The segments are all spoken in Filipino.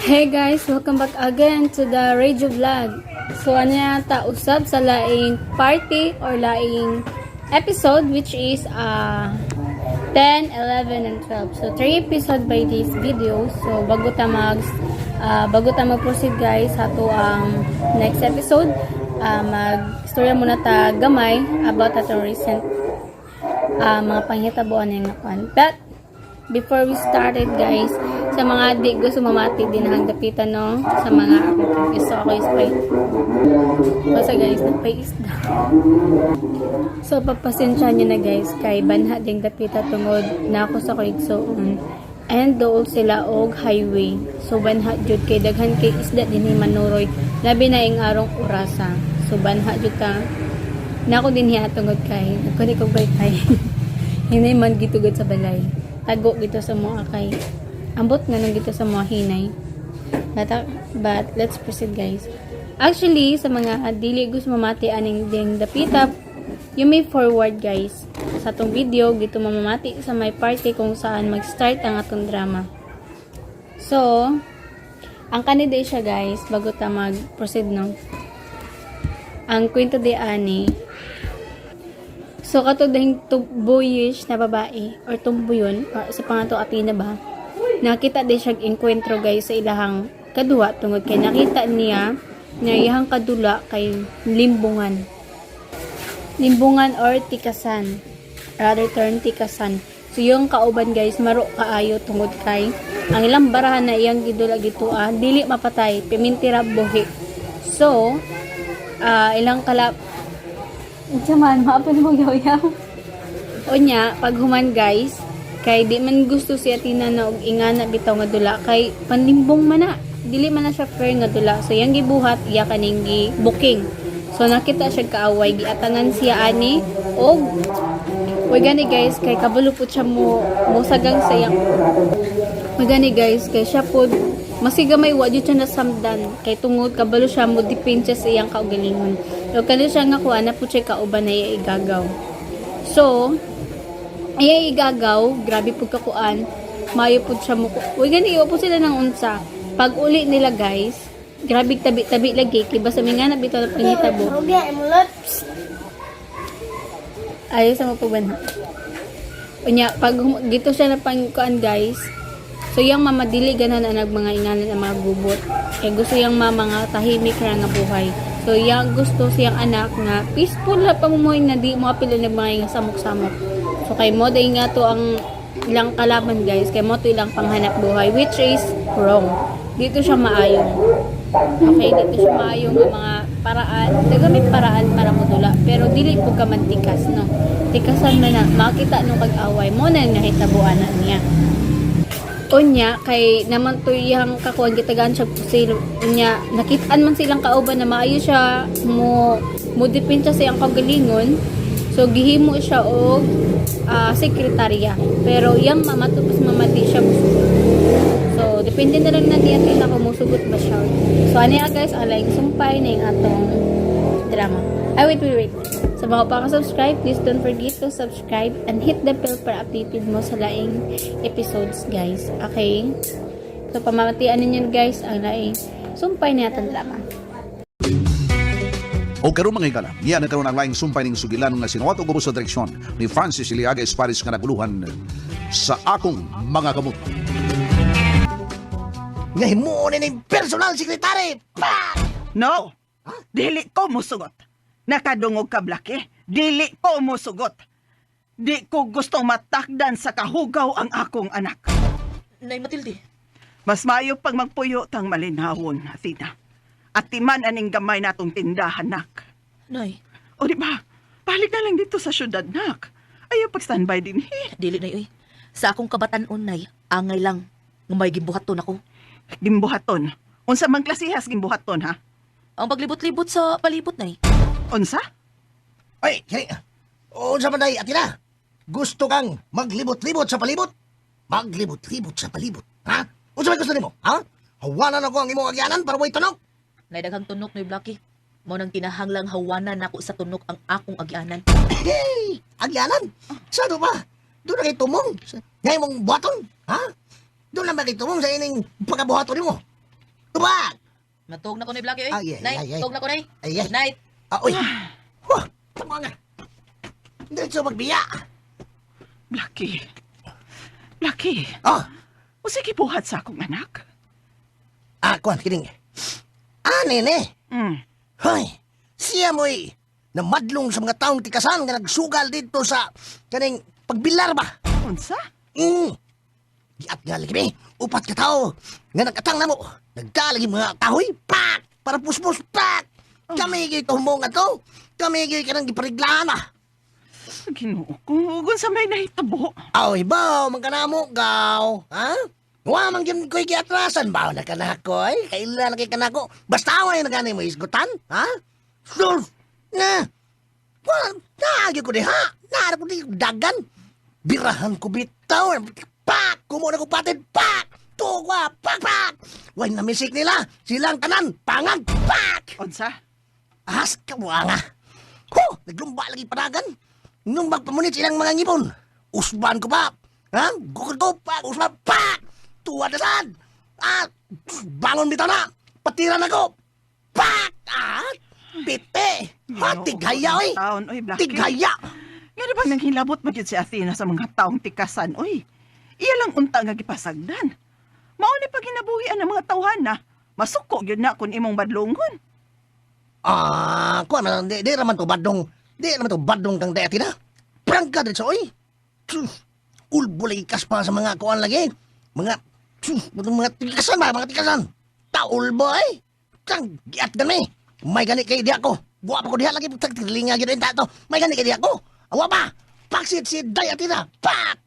Hey guys, welcome back again to the radio vlog. So ano yata usab sa laing party or laing episode which is 10, 11, and 12. So 3 episode by this video. So bago ta mag-proceed guys sa to ang next episode, mag-storya muna ta gamay about atong recent mga panghitaboan ng nakuan. But before we started guys, sa mga adik gusto mamati din ang dapitan no, sa mga gusto ako ispay. Basta guys, napay isda. So papasensya nyo na guys, kay banha ding dapita tungod na ako sa Koigsoon. And dool sila og highway. So banha jud kay daghan kay isda dinhi manuroy, labi na ing arong orasa. So banha jud ta. Nako din hiya tungod kay nagkuni kog baytay. Hinay man gitugod sa balay. Tago gito sa mga kay ambot nga nang gito sa mga hinay. But let's proceed guys. Actually sa mga dili gusto mamati aning ding dapita, you may forward guys sa atong video gito mamati sa my party kung saan mag-start ang atong drama. So ang kanida siya guys bago ta mag-proceed no. Ang kwento di ani, so katong dahing boyish na babae or tumboyon or sa pangato atina ba, nakita din siya enkwentro guys sa ilahang kaduha tungod kay nakita niya na iyang kadula kay limbungan or tikasan, rather term tikasan. So yung kauban guys maro kaayo tungod kay ang ilang barahan na iyang gidula gitua dili mapatay pimintira buhi. So ilang kalap Chaman, maapin mo yaw-yaw. O niya, pag human guys, kay di man gusto si Atina na og ingana bitaw nga dula, kay panlimbong man na. Dili man na siya fair nga dula. So, yang gibuhat, iya kaning booking. So, nakita siya kaaway, giatangan siya ani, og way gani guys, kay kabalo po siya sagang sayang. Way gani guys, kay siya po, masigamay wadyo siya nasamdan kay tungod kabalo siya mo dipinsa sa iyang kaugalingon. So kani siya nga kuha na po siya kauban na iya igagaw. So iya igagaw, grabe po kakuan, mayo po siya mo. Uy gani iyo po sila ng unsa. Pag uli nila guys, grabe tabi lagi kay basta minga na bitaw na pangitabo. Ayos sa mo po banha. Unya pag gito siya na pangkuan guys, so yung mama dili ganan ang mga inganan ang mga gubot. Kaya gusto yung mama nga tahimik ra nga buhay. So yung gusto siyang anak nga peaceful na pamumuhay na di mo apil ng mga samok-samok. So kay mo day nga to ang ilang kalaban guys. Kay mo to ilang panghanap buhay which is wrong. Dito siya maayong. Okay, dito siya maayong ng mga paraan. Nagamit paraan para modula. Pero dili po ka man tikas no. Tikasan man na makita nung pag-away mo na nahitabuan na niya. Unya kay naman to iyang kakuan gitagan siya pusil. Unya nakitaan man silang kauban na maayo siya mo dipinsa sa iyang kagalingon. So gihimo siya og sekretarya. Pero iyang mama to pas mamati siya musugot. So depende na lang na diyan ila kung musugot ba siya. So ani guys, alayng sumpay na yung atong drama. Wait. Sa mga pa-subscribe, please don't forget to subscribe and hit the bell para updated mo sa laing episodes, guys. Okay? So, pamamatian ninyo, guys, ang laing sumpay na yatang drama. O karon mga higala, niya nagkaroon ang laing sumpay ng sugilan nga sinuwat o gubo sa direksyon ni Francis Iliaga Esparis nga naguluhan sa akong mga gamot. Ngayon mo na yung personal secretary! No! Dili ko musugot. Nakadungog ka, Blackie. Dili ko musugot. Di ko gustong matakdan sa kahugaw ang akong anak. Nay Matilde. Mas mayo pag magpuyo tang malinhawon, Athena. At timan aning gamay natong tindahan, nak. Nay, O di ba? Balik na lang dito sa syudad, nak. Ayaw pag-standby din, dili nay oy. Sa akong kabatan-on nay, angay lang nga may gibuhaton ako. Gimbuhaton. Unsa mang klasihas gimbuhaton, ha? Ang paglibot-libot sa palibot nay. Unsa? Ay, kaya, sa manay, Atina, gusto kang maglibot-libot sa palibot? Maglibot-libot sa palibot, ha? Unsa may gusto nimo, ha? Hawanan ako ang imong agyanan para mo'y tunok? Nay daghang tunok ni Blackie. Mo nang kinahanglang hawanan nako sa tunok ang akong agyanan. Hey, agyanan? Sado ba? Doon na kay tumong. Ngayon mong buhaton, ha? Doon na ba kay tumong sa ining pagkabuhaton mo? Tubag! Matug na ko ni Blackie, oy. Ah, yeah, Night, yeah, yeah. tug na ko, nay. Ay, ay. Good night. Uy! Huh! Tama nga! Diretso magbiya! Blackie. Blackie. Oh! O sige buhat sa akong anak. Kuhan, kining. Nene! Hmm. Hoy! Siya mo'y namadlong sa mga taong tikasan nga nagsugal dito sa kaning pagbilar ba? Unsa? Giat nga lagi mi, upat ka tao nga nagkatang na mo. Nagdalagi mga kahoy, pak! Para puspos, pak! Kami gay tuhmong ato. Kami gay ka nang gipariglaan ah. Ginoo ko. Kung sa may nahitabo. Aw, hibaw, magkanamo, gaw. Ha? Wa man gyud ko'y giatrasan ba na kanakoy? Kailan na kay kanako? Basta away na gani mo isgutan, ha? Sus! Na! Wala, naagyo ko diha. Naara ko di dagan. Birahan ko bitaw. Pak! Kumo na ko patid. Pak! Tuwa! Pak! Pak! Way na misik nila. Silang tanan. Pangag! Pak! Unsa? Ahas ka nga. Naglumba lagi panagan. Nung magpamunit silang mga ngipon. Usban ko pa. Ha? Gukod ko. Pak! Usban. Pak! Tuwa na saan. Bangon bitaw na. Patiran ako. Pak! Pite! Tighaya, oy! Taon, oy, Blackie. Tighaya! Nga na bang nanghilabot magyud si Athena sa mga taong tikasan, oy? Iya lang unta nga gipasagdan. Mao ni pa ginabuhian ng mga tawhana. Masuko gyud na kun imong badlongon. Kuha man, di raman to badong. Di raman to badong kang dati na. Prangka dito, oy! Ulbulay kas pa sa mga kuhan lagi. Mga tikasan ba? Mga tikasan. Taul boy! Kang giat gani. May gani kay di ako. Buwa pa ko diha lagi. Tagtilinga yun tato. May gani kay di ako. Awa pa! Paksit si Dayatina. Pak!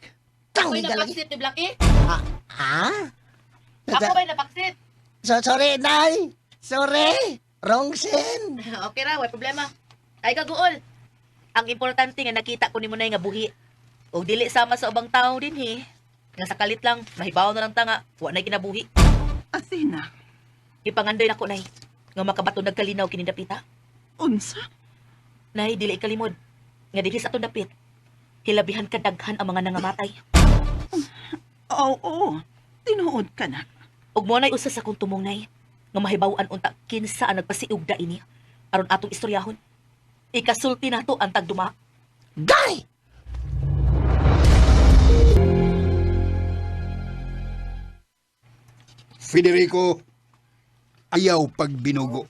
Kang Ako'y higa lagi. napaksit ni Blackie. Ha? Ako ba'y napaksit? Sorry, Nay. Sorry. Wrong sin. Okay ra, way problema. Ay kaguol. Ang importante nga nakita ko ni mo na nga buhi. O dili sama sa ubang tao din he. Nga sakalit lang, mahibaw na lang tanga, wa na kinabuhi. Athena, Ipangandoy na ko, nay. Nga makabato nagkalinaw kinidapita. unsa? Nay, dili kalimod. Nga dili sa atong dapit. Hilabihan kadaghan ang mga nangamatay. Oo, tinuod ka na. Ug mo nay usa sa kong tumong nay. Nga mahibaw-an unta kinsa ang nagpasiugda ini. Aron atong istoryahon. Ikasulti nato ang tagduma. Day! Federico, ayaw pagbinugo.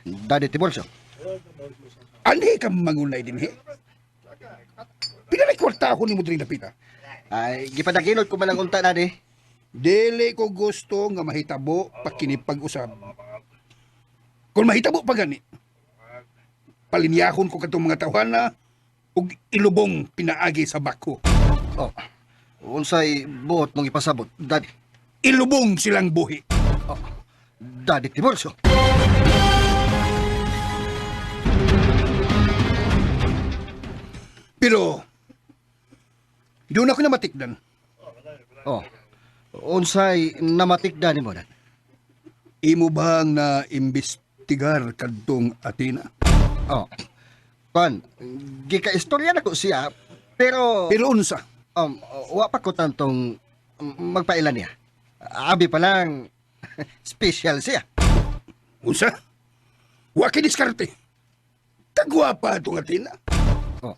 Daddy Tibolso. Ani ka mangunay din, he? Pinalikwarta ako ni Mudring Napita. Ay, gipadaginod ko malang unta na di. Dili ko gusto nga mahitabo pakinipag-usab. Kung mahitabo pa gani, palinyahon ko katong mga tawhana ug ilubong pinaagi sa bako. Oh, unsay buot mong ipasabot, Daddy? Ilubong silang buhi. Daddy Tibolso. Pero, doon ako namatikdan. Oh, unsay namatikdan ni mo dan? Imo bang na imbestigar kadtong Athena? Oh, pan, gika-istorya na ko siya, pero... Pero unsa? Wa pa ko tantong magpailan niya. Abi pa lang, special siya. Unsa? Wa kay diskarte. Kagwapa itong Athena. Oh,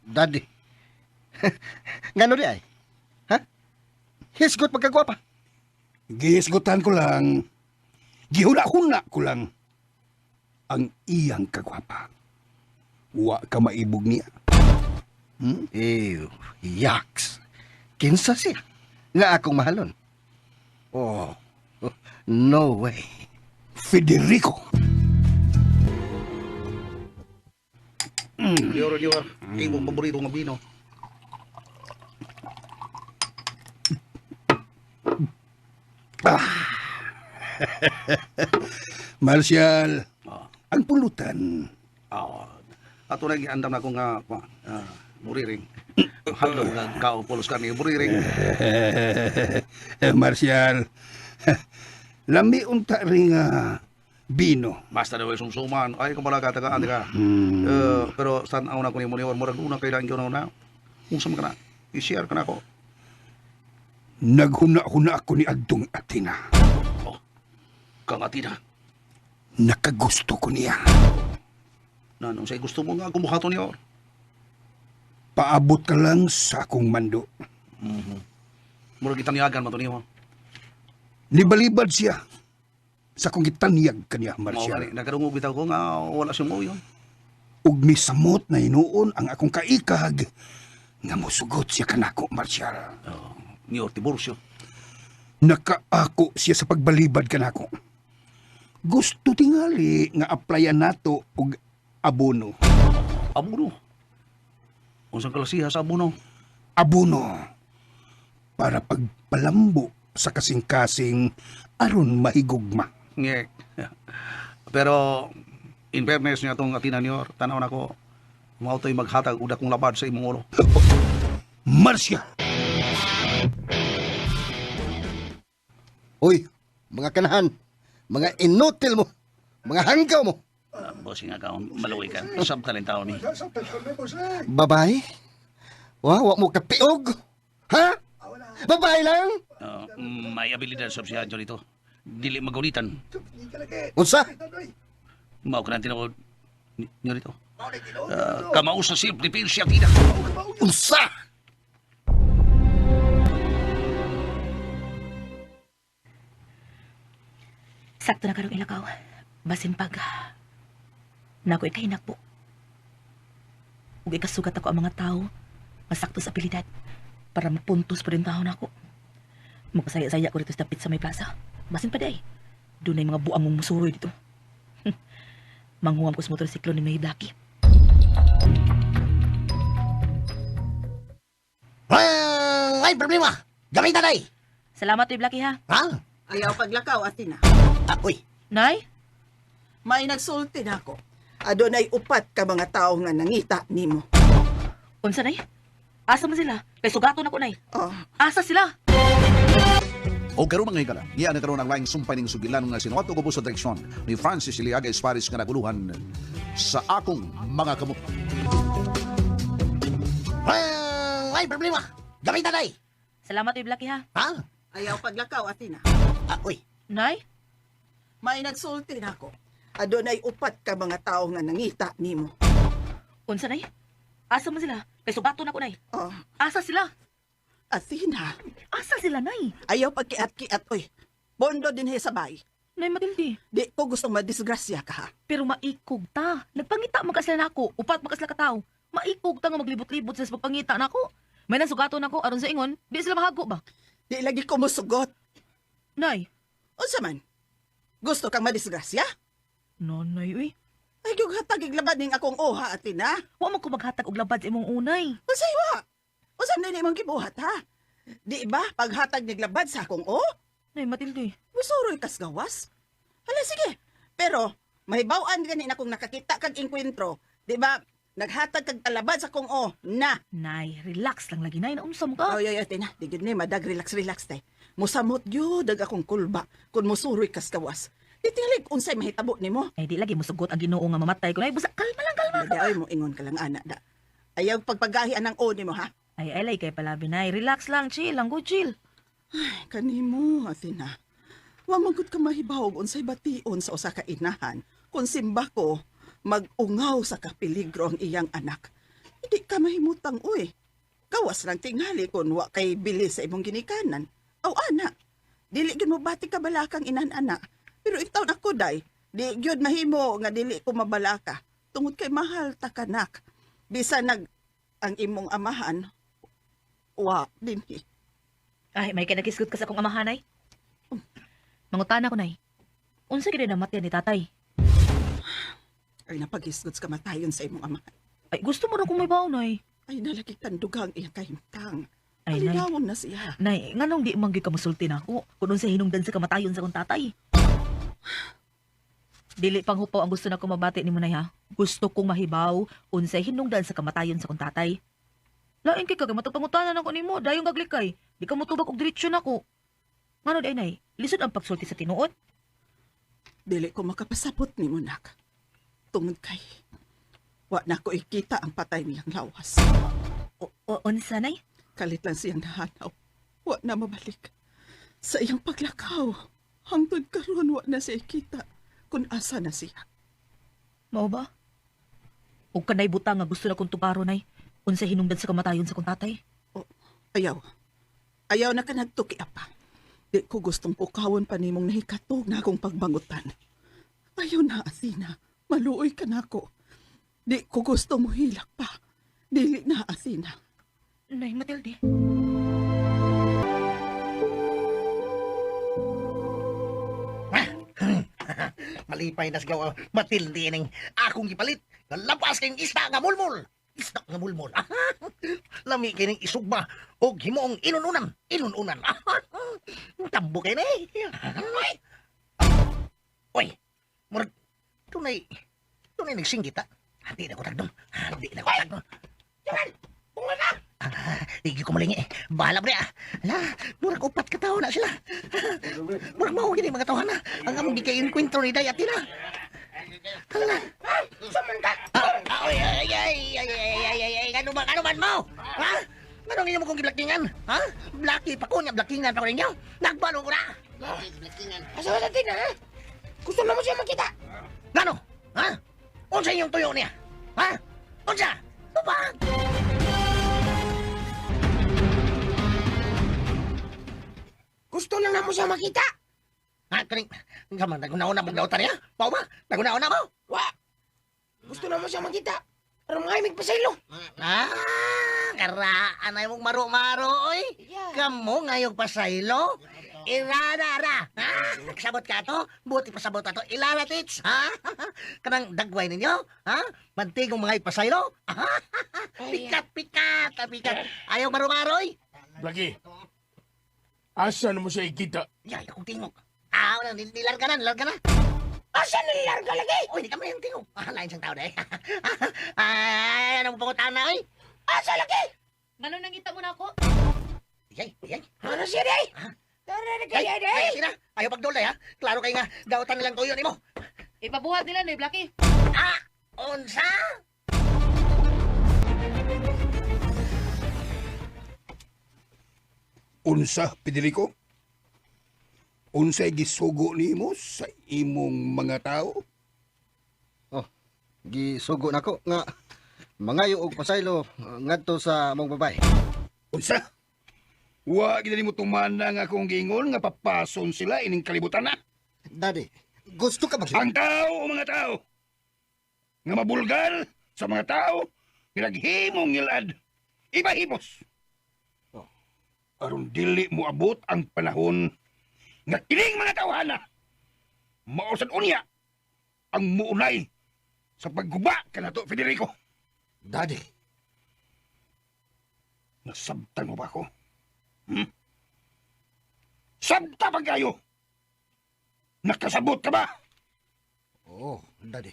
Daddy. Ngano di ay? Ha? Hisgot magkagwapa. Gihisgutan ko lang. Gihuna-huna ko lang. Ang iyang kagwapa. Wa ka maibog niya. Ew, yaks. Kinsa siya? Nga akong mahalon. Oh, no way. Federico. Diyor, imong paborito nga bino. Marshall, ang pulutan. Ato na giandam na ko nga muriring. Hadlok nga kao pulos kami muriring. Marshall, lami unta ring bino. Basta daw sumsuman. Ay kumalaga tagaan ka. Pero saan ako na ko ni mo murag una kay lang gyud na. Unsa man kana? I-share kana ko. Naghuna-huna ako ni Adtong Athena. kang Atina. Nakagusto ko niya. Nanong say gusto mo nga kumuhato niya? Paabot ka lang sa akong mando. Murag itaniagan mo to niyo. Libalibad siya sa kong gitanyag kaniya, Mao Marcial. gani, nagkarungog bitaw ko nga wala siya mo yun. Ug misamot na hinuon ang akong kaikag nga musugot siya kanako, Marcial. Ni Ortiburcio. Nakaako siya sa pagbalibad kanako. Gusto tingali nga applyan nato og abono. Abuno. Unsang kalasiha sa abuno? Abono para pagpalambo sa kasing-kasing aron mahigugma. Ngek. Pero in fairness niya itong Atina niyo, tanaw na ko, mautoy maghatag uda kong labad sa imong ulo. Marcia! Uy, mga kanahan, mga inutil mo, mga hanggaw mo. Bossing nga kaon, maluwi ka. Sabtalin tao ni. Babae? Wa mo kapiog? Ha? Babae lang? May abilidad sa siya dito. Dili magulitan. Unsa? Mao ka na tinawag niyo rito. Kamao sa self-defense siya, Atina. Unsa? Sakto na karong ilakaw. Basin pag nako ikay nakpo. Ug ikasugat ako ang mga tao masakto sa abilidad para mapuntos pa rin tao nako. Magkasaya-saya ko dito sa dapit sa may plaza. Basin pa day. Doon ay mga buang mong musuroy dito. Manguwam ko sa motorsiklo ni May Blackie. Ay, problema. Gamitan ay. Salamat, May Blackie, ha? Ha? Ayaw paglakaw, Atina. Uy, Nay? May nagsulti na ako. Adunay upat ka mga tao nga nangita nimo. Unsa, Nay? Asa man sila? Kay sugato na ko, Nay. Oh, Asa sila? O karon mga higala, iya nagkaroon ng laing sumpay ng sugilan nga sinuwato ko po sa direksyon ni Francis Iliaga Esparis nga naguluhan sa akong mga kamot. ay, problema. Gamitan ay. Salamat, May Blackie, ha? Ha? ayaw paglakaw, Atina. Uy, Nay? May nagsulti na ako. Adunay upat ka mga tao nga nangita nimo. Unsa, Nay? Asa man sila? Kay sugato na ko, Nay. Oh, Asa sila? Atina. Asa sila, Nay? Ayaw pagkiat-kiat, oy. Bondo din he sa bay. Nay, matildi. Di ko gustong madisgrasya ka, ha? Pero maikog ta. Nagpangita magkasla na ako. Upat magkasla ka tao. Maikog ta nga maglibot-libot sa pagpangita na ako. May nasugato na ako aron sa ingon. Di sila mahago ba? Di lagi ko musugot. Nay. Unsa man? Gusto kang madisgrasya? Nanay, uy. Ay, yung hatag iglabad ning akong oha, Atina. Wa man ko maghatag og labad sa imong unay. Unsay wa? Unsam na imong gibuhat, ha? Di ba paghatag niglabad sa akong o? Nay, matildi. Musuroy kas gawas? Hala, sige. Pero, mahibawan gani na kung nakakita kag inkwentro. Di ba, naghatag kag talabad sa akong o, na. Nay, relax lang lagi, Nay. Naunsa mo ka? Ay, Tina, di gud ni madag relax, tay. Musamot gyud dag akong kulba kun musuroy kas gawas. Di tingali unsay mahitabo nimo. Ay, di lagi mo sugot ang ginoo nga mamatay ko. Nay, busa, kalma lang, kalma. Di ay mo ingon ka lang ana da. Ayaw pagpagahian ng o nimo, ha? Ay, alay kay palabi, Nay. Relax lang, chill lang, go chill. Kanimo, Athena. Wa magud ka mahibawog unsay bation sa usa ka inahan kung simba ko mag-ungaw sa kapeligro ang iyang anak. Hindi ka mahimutang uy. Gawas lang tingali kung wa kay bili sa imong ginikanan. Aw ana, dili gyud mo bati ka balakang inan-ana. Pero itaw ako day, di gyud mahimo nga dili ko mabalaka. Tungod kay mahal ta kanak. Bisa nag ang imong amahan wa dinhi. Ay, may kinakisgot ka sa akong amahan, Nay. Mangutana ko, Nay. Unsa gid na matyan ni tatay? Ay napagisgots ka matayon sa imong amahan. Ay, gusto mo rin kung may baon, Nay. Ay nalagi tandugang iyang kahimtang. Ay, Nay. Alilawon na siya. Nay, nganong di manggi ka musulti na ako kung unsa hinungdan sa kamatayon sa kong tatay. Dili pang hupaw ang gusto na ko mabati ni mo, Nay, ha? Gusto kong mahibaw unsay hinungdan sa kamatayon sa kong tatay. Lain kay kag matupangutanan ako nimo, dayon gaglikay. Di ka motubak og diretsyon ako. Ngano day, Nay? Lisod ang pagsulti sa tinuod? Dili ko makapasabot ni mo, nak. Tungod kay, wa na ko ikita ang patay niyang lawas. Unsa, Nay? Kalit lang siyang nahanaw. Wa na mabalik. Sa iyang paglakaw, Hangtod karon wa na siya kita kung asa na siya. Mao ba? Ug kanay butang nga gusto na kong tuparo nay. Unsa hinungdan sa kamatayon sa kong tatay? Oh, ayaw. Ayaw na ka nagtuki apa. Di ko gustong pukawon pa nimong nahikatog na akong pagbangutan. Ayaw na, Asina. Maluoy ka na ako. Di ko gusto mo hilak pa. Dili na, Asina. Nay Matilde. Malipay na sigaw, Matilde ning akong gipalit. Lapas kayong isda nga mulmul. Isda nga mulmul. Lami kayong isugba o himoong inununan. Inununan. Tambo kayo na eh. Oy, murag, tunay nagsinggit ha. Hindi na ko tagdom. Hindi na ko tagdom. Jangan! Bunga na! Hindi ko malingi. Bahala mo na. Ala, murag upat katao na sila. Murag mahugin yung mga tao na. Ang among gikayin kwentro ni Dayat nila. Hala. Samanta! Ay, ano man mo? Ha? Anong inyo mo kong giblakingan? Ha? Blaki pa ko niya, blakingan pa ko ninyo. Nagbalong ko na. Blakingan. Asa ba natin ha? Gusto na mo siya makita. Gano? Ha? Unsa inyong tuyo niya? Ha? Unsa? Tupang! Gusto lang na mo siya makita. Ha? Kaning, naman, nagunauna mo gautan niya? Pao ba? Nagunauna mo? Wa! Gusto na mo siya makita. Pero mga imig pasaylo. Karaan na mong maro-maro, oy. Kamu ngayong pasaylo? Irara-ra. Nagsabot ka to? Buti pasabot ka to. Ilala, tits. Ha? Kanang dagway ninyo? Ha? Mantigong mga ipasaylo? Pikat. Ayaw maro-maroy? Lagi, asa na mo siya ikita? Yay, akong tingog. Wala, nilarga na. Asa nilarga lagi? Uy, di kami yung tingog. Lain siyang tao na eh. Ano mo pangutaan na, oy? Asa lagi? Ngano nangita mo na ako? Yay. Ano siya, day? Ay, sina. Ayaw pagdulay, ha? Klaro kayo nga, gautan nilang tuyo ni mo. Ipabuhat nila ni Blackie. Unsa? Unsa, Federico? Unsay gisugo nimo sa imong mga tao? Gisugo nako nga mangayo og pasaylo ngadto sa among babay. Unsa? Wa gid mo tumana nga akong gingon nga papason sila ining kalibutan na. Daddy, gusto ka Ang tao o mga tao nga mabulgar sa mga tao nga naghimong ngilad. Ibahimos. Aron dili mo abot ang panahon nga kining mga tawhana mausad unya ang muunay sa pagguba kanato, Federico. Daddy. Nasabtan mo ba ako? Sabta pa kayo! Nakasabot ka ba? Oo, Daddy.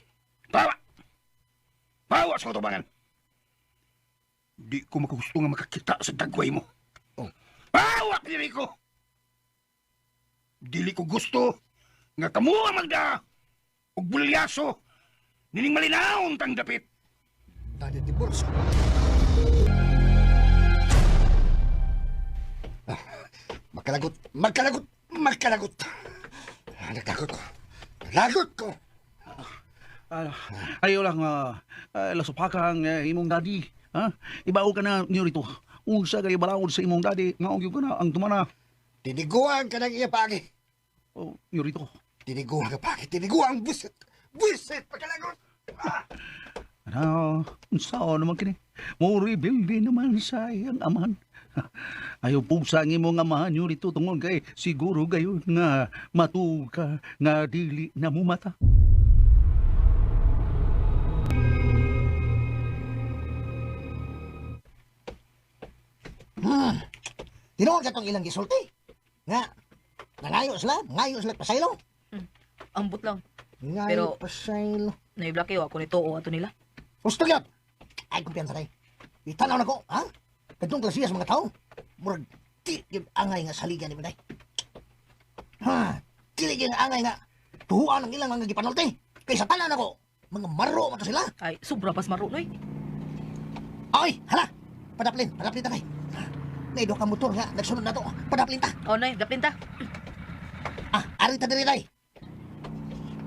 Bawa sa katubangan. Di ko makagusto nga makakita sa dagway mo. Oh. Bawa, Federico! Dili ko gusto nga kamu ang magda og bulyaso nining malinaon tang dapit. Daddy Tiburcio. Magkalagot. Lagot ko. Ayaw lang, lasupakang imong daddy. Ha? Ibao ka na niyo rito. Unsa kayo balawod sa imong daddy, maong ka na ang tumana. Tiniguan ka ng iya pagi. Oh, niyo rito. Tiniguan ka pagi. Tiniguan, buset. Pagkalagot. Ano, unsa naman kini? Mo rebuild din naman sa iyang amahan. Ayaw po sa imong amahan niyo rito tungod kay siguro gayon nga matuog ka nga dili na mumata. Tinuod ka tong ilang gisulti. Nga, nangayo sila pasaylo. Ambot lang. Ngayo Pero- pasaylo. Nay Blackie, ako nito o ato nila. Gusto gyud. Ay, kumpiyansa tayo. Itanaw na ko, ha? Kadtong klasiya sa mga tao. Murag, di gyud angay nga saligan ni Manday. Ha? Dili gyud angay nga tuhuan ang ilang mga gipanulti. Kay sa tanan ako, mga maro man to sila. Ay, sobra pas marunoy. Ay, hala. Padaplin ta kay. May do ka motor nga nagsunod na to. Padaplin ta. O, nay, dapin ta. Arita diri day.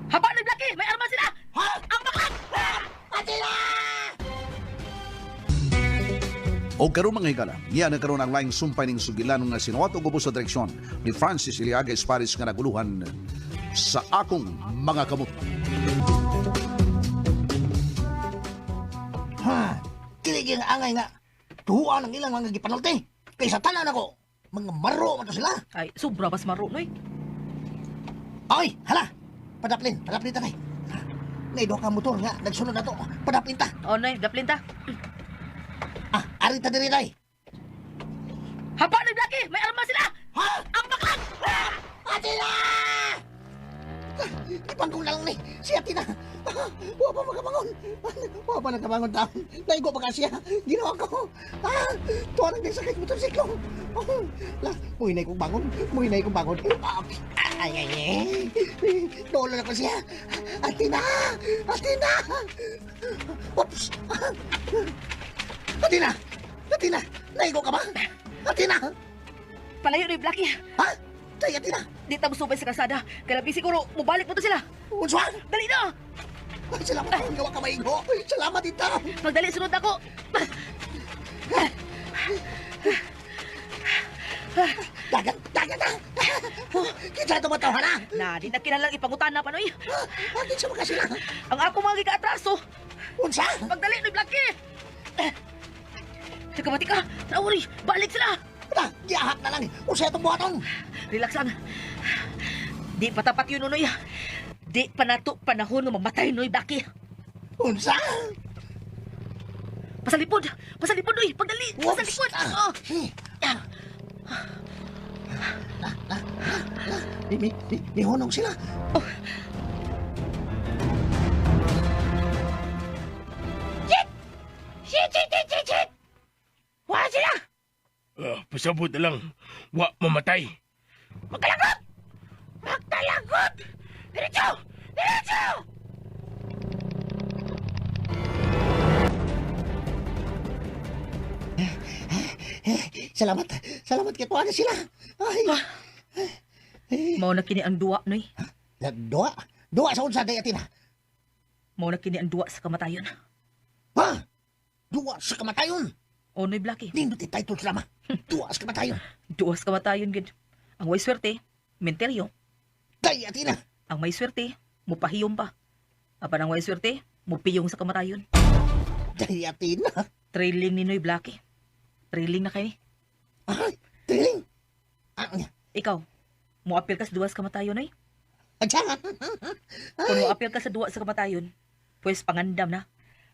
Haba ni Blackie! May armas sila! Ha? Ang baklan! Atila! O karon mga higala, niya nagkaroon ang laing sumpay ng sugilanon nga sinuwat o gubos sa direksyon ni Francis Iliaga Esparis nga naguluhan sa akong mga kamot. Ha? Kiligin angay nga. Tuhuan ang ilang mga gipanulti. Kaysa tanan ako. Mga maro man to sila. Ay, sobra mas maro, noy. Ay, hala. Padaplin ta kay. Naido ka motor nga. Nagsunod na to. Padaplin ta. O, noy, daplin ta. Arita diri day. Haba ni Blackie! May armas sila! Ha? Ang baklan! Atila! Ipangkong na lang ni. Si Atina. Huwag pa makabangon. Huwag pa nagkabangon taon. Naigo pa ka siya. Ginawa ko. Tuwa nang sakit motorsiklo. Muhinay kong bangon. Muhinay kong bangon. Ay. Dolo na ko siya. Atina! Atina! Oops! Atina! Naigo ka ba? Atina! Palayo ni Blackie. Ha? Tay, Atina! Di ta musubay sa kalsada. Kaya labi siguro, mubalik mo to sila. Unswan! Dali na! Ay, salamat ang gawa ka maigo. Salamat dito. Magdali, sunod ako. Dagan na. Kita ito matawa na. Na, di na kinalang ipangutan na panoy. Bakit sa mga sila? Ang ako mga gika-atraso. Unsa? Magdali ni Blackie. Teka, mati ka. Nauri, balik sila. Wala, giahak na lang. Unsa itong buhaton? Relax lang. Di patapat yun, Noy. Di pa nato panahon nga mamatay, Noy, Blackie. Unsa? Pasalipod, Noy. Pagdali, pasalipod. Oh. May hunong sila. Shit! Wala sila! Pasabot na lang. Wa mamatay. Magkalagot! Diretso! Salamat kay tuwa na sila. Ay. Mao na kini ang duwa, Noy. Dua sa unsa day Atina. Mao na kini ang duwa sa kamatayon. Ha? Dua sa kamatayon. O, Noy, Blackie. Nindot yung title drama. Dua sa kamatayon. Duwa sa kamatayon, gid. Ang way swerte, menteryo. Day Atina. Ang may swerte, mupahiyom pa. Apan ang way swerte, mupiyong sa kamatayon. Day Atina. Trailing ni Noy, Blackie. Trailing na kayo ni. Ay, tiling. Ikaw, muapil ka sa duwa sa kamatayon, Noy? Adyan. Kung muapil ka sa duwa sa kamatayon, pues pangandam na,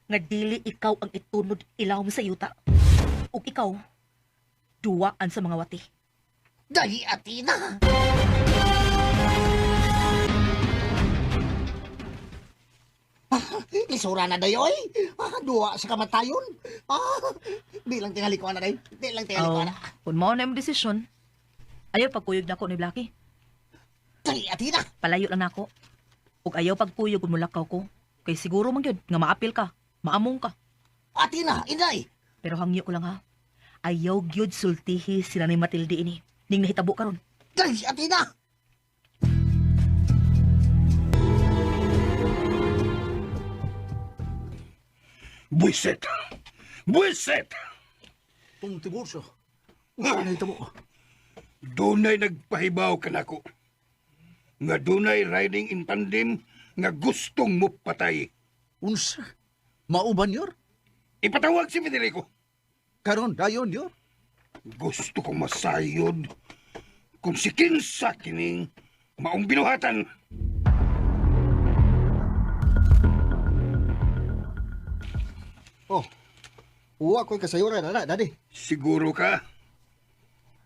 nga dili ikaw ang itunod ilawom sa yuta. Ug ikaw, duwaan sa mga wati. Day Atina. Isura na dayoy. Dua sa kamatayon. Di lang tingali ko na day. Di lang tingali ko na. Kung mao na yung desisyon, ayaw pagkuyog na ko ni Blackie. Day Atina. Palayo lang nako. Ug ayaw pagkuyog kung mulakaw ko. Kay siguro man gyud nga maapil ka, maamong ka. Atina, inay. Pero hangyo ko lang ha. Ayaw gyud sultihi sila ni Matilde ini. Ning nahitabo karon. Day Atina. Buiset! Itong tiburso. Unsa na ito mo? Dunay nagpahibaw ka nako. Nga dunay riding in tandem nga gustong mo patay. Unsa? Mauban yor? Ipatawag si Federico. Karon dayon yor? Gusto kong masayod kung si kinsa kining maong binuhatan. Oh, uwa ko'y kasayuran, ana, daddy. Siguro ka?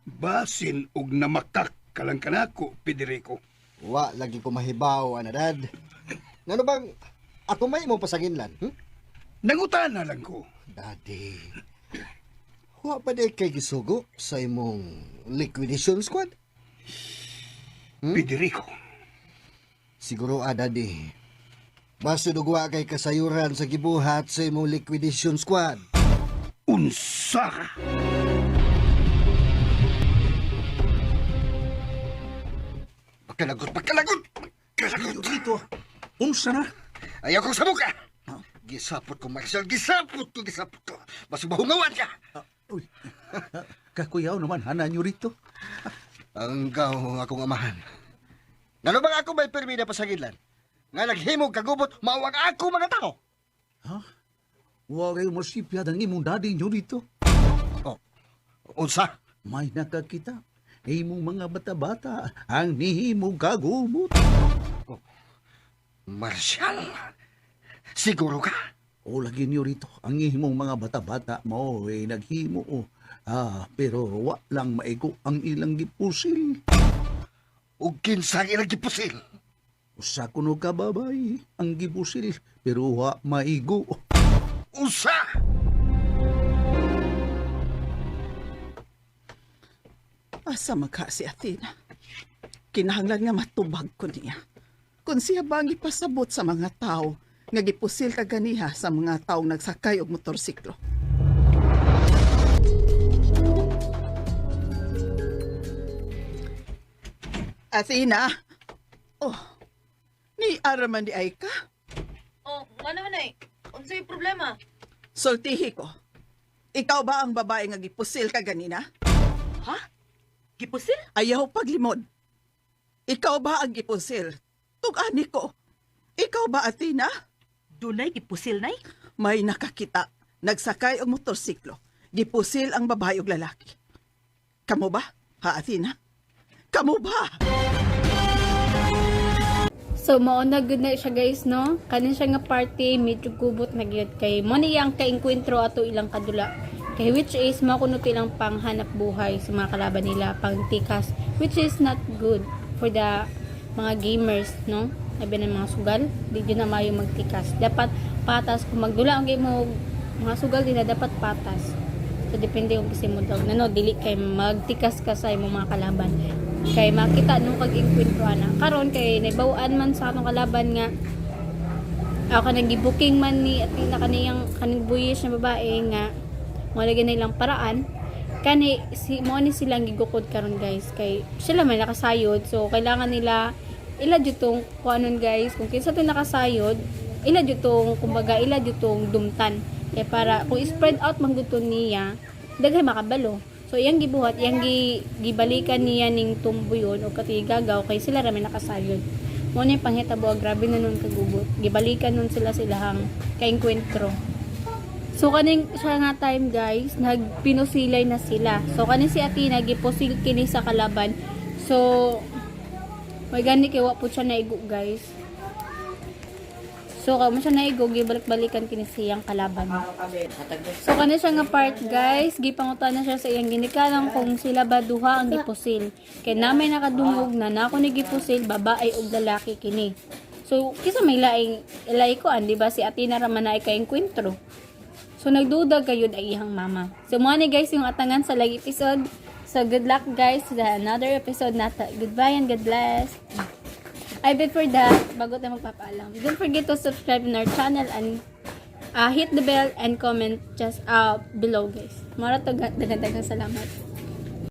Basin og namakak ka lang kanako, Federico. Uwa, lagi ko mahibaw, ana, dad. Ngano bang, ako may mo pasaginlan, Nangutana lang ko. Daddy, uwa pa di kay gisugo sa imong liquidation squad? Federico, Siguro, daddy. Basta dugwa kay kasayuran sa gibuhat sa imong liquidation squad. unsa? Magkalagot, magkalagot! Magkalagot! Dito, unsa na? Ayaw kong sabuka! Gisapot ko, Marcel. Gisapot ko. Basig mahungawan ka. Uy, kakuyaw naman, hanan nyo rito. Ang gaw akong amahan. Ngano bang ako may permida pa sa gidlan? Nga naghimog kagubot, mawag ako mga tao. Huwag kayo masipya ng imong daddy nyo rito. Unsa? May nakakita. Imong mga bata-bata ang nihimong kagumot. Marshal, siguro ka? O lagi nyo rito, ang imong mga bata-bata mo ay naghimo. Pero wa lang maigo ang ilang gipusil. O kinsang ilang gipusil? Usa kuno ka babay ang gipusil, pero wa maigo. Unsa? Asa magka si Athena? Kinahanglan nga matubag ko niya. Kung siya ba ang ipasabot sa mga tao, nga gipusil ka ganiha sa mga taong nagsakay og motorsiklo. Athena? Oh, ni araman di ay ka? Oh, ano manay? Unsay problema? Sultihi ko. Ikaw ba ang babae nga gipusil ka ganina? Ha? Gipusil? Ayaw paglimod. Ikaw ba ang gipusil? Tug-ani ko. Ikaw ba, Athena? Dunay gipusil nay? May nakakita. Nagsakay og motorsiklo. Gipusil ang babae ug lalaki. Kamo ba, ha, Athena? Kamo ba? So, mauna good na siya guys, no? Kanin siya nga party, medyo gubot na gyud kay mo niyang kainkwentro ato ilang kadula. Kay which is makunot ilang panghanap buhay sa mga kalaban nila, pangtikas, which is not good for the mga gamers, no? Labi ng mga sugal, di yun na mayo magtikas. Dapat patas, kung magdula ang game mo, mga sugal nila, dapat patas. So, depende kung kasi mo daw. Nano, dili kay magtikas ka sa imong mga kalaban. Kay makita nung kag-inkwentro na. Karon kay naibawaan man sa atong kalaban nga ako nag-booking man ni at kaniyang kaning buyish na babae nga malagyan na ilang paraan kani si mo ni silang gigukod karon guys kay sila may nakasayod so kailangan nila ila jutong kuanon guys kung kinsa to nakasayod ila jutong kumbaga ila jutong dumtan kay para kung spread out mangguton niya daghay makabalo. So, iyang gibuhat, iyang gibalikan niya ning tumbuyon o katigagaw kay sila rami nakasayod. Mo ni panghitabo, grabe na nun kagubot. Gibalikan nun silahang kainkwentro. So, kaning siya nga time guys, nagpinusilay na sila. So, kaning si Athena, gipusil kini sa kalaban. So, may gani kay wa po siya naigo guys. So, kamo siya naigo, gibalik-balikan kini siyang kalaban. So, kani siya nga part, guys, gipangutan na siya sa iyang ginikalang kung sila ba duha ang gipusil. Kaya namin nakadungog na nako ni gipusil, babae ug lalaki kini. So, kisa may ilay ko, di ba si Athena raman na ikainkwentro. So, nagduda kayo ay iyang mama. So, mga ni guys, yung atangan sa lagi episode. So, good luck guys to another episode nata. Goodbye and God bless. Before that, bago tayo magpapaalam, don't forget to subscribe in our channel and hit the bell and comment just below guys. Maraming daghang salamat.